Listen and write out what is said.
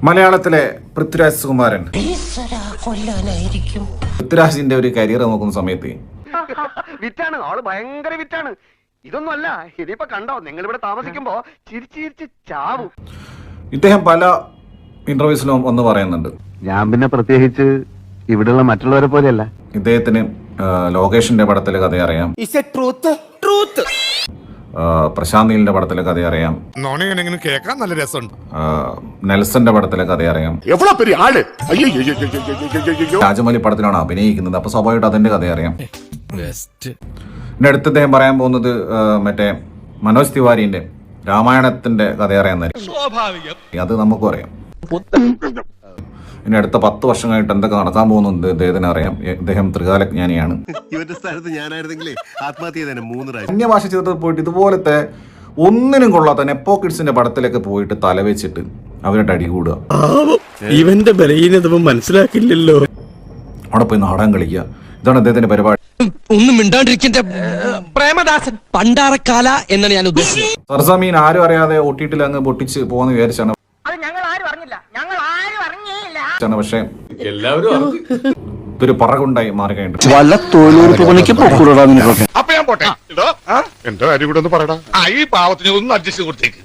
മലയാളത്തിലെ പൃഥ്വിരാജ് സുകുമാരൻ പൃഥ്വിരാജിന്റെ ഒരു കരിയർ നോക്കുന്ന സമയത്ത് വിറ്റാണ് ആള് ഭയങ്കര വിറ്റാണ്. ഇതൊന്നും അല്ല, ഇനിയിപ്പോ കണ്ടോ നിങ്ങൾ ഇവിടെ താമസിക്കുമ്പോ ചിരിച്ചിരിച്ച് ചാവും. ഇദ്ദേഹം പല ഇന്റർവ്യൂസിലും ഒന്ന് പറയുന്നുണ്ട്, ഞാൻ പിന്നെ പ്രത്യേകിച്ച് ഇവിടെയുള്ള മറ്റുള്ളവരെ പോലെയല്ല. ഇദ്ദേഹത്തിന് ലോകേഷിന്റെ പടത്തിലെ കഥ അറിയാം, പ്രശാന്ത് നീലിന്റെ പടത്തിലെ കഥ അറിയാം, കേൾക്കാൻ നല്ല രസമുണ്ട്, നെൽസന്റെ പടത്തിലെ കഥ അറിയാം, രാജമൗലി പടത്തിലാണ് അഭിനയിക്കുന്നത്, അപ്പൊ സ്വാഭാവികമായിട്ട് അതിന്റെ കഥ അറിയാം. പിന്നെ അടുത്ത് അദ്ദേഹം പറയാൻ പോകുന്നത് മറ്റേ മനോജ് തിവാരിന്റെ രാമായണത്തിന്റെ കഥ അറിയാമെന്നായിരിക്കും. അത് നമുക്കും അറിയാം. ഇനി അടുത്ത 10 വർഷം കഴിഞ്ഞിട്ട് എന്തൊക്കെ നടക്കാൻ പോകുന്നുണ്ട് ഇദ്ദേഹത്തിന് അറിയാം. ഇദ്ദേഹം ത്രികാലജ്ഞാനിയാണ്. അന്യഭാഷ ചിത്രത്തിൽ പോയിട്ട് ഇതുപോലത്തെ ഒന്നിനും കൊള്ളാത്ത നെപ്പോ കിഡ്സിന്റെ പടത്തിലേക്ക് പോയിട്ട് തലവെച്ചിട്ട് അവരുടെ അടി കൂടുക, ഇവന്റെ ബലഹീനത മനസ്സിലാക്കില്ലല്ലോ, അവിടെ പോയി നാടകം കളിക്കുക. ഇതാണ് അദ്ദേഹത്തിന്റെ പരിപാടി. ഒന്നും മിണ്ടാണ്ടിരിക്കുന്ന പ്രേമദാസൻ പണ്ടാറക്കാല എന്നാണ് ഞാൻ ഉദ്ദേശിച്ചത്. സർസമീൻ ആരും അറിയാതെ ഒട്ടിട്ടിൽ അങ്ങ് പൊട്ടിച്ച് പോകാന്ന് വിചാരിച്ചാണ്. പക്ഷേ എല്ലാവരും ഇതൊരു പറകുണ്ടായി മാറി കഴിഞ്ഞിട്ട് വല്ല തൊഴിലുറപ്പ് പണിക്ക് പൊക്കൂടാ. അപ്പൊ ഞാൻ പോട്ടെ, എന്റെ കാര്യം കൂടെ ഒന്ന് പറയടാ. ഈ പാവത്തിന് ഒന്ന് അഡ്ജസ്റ്റ് കൊടുത്തേക്ക്.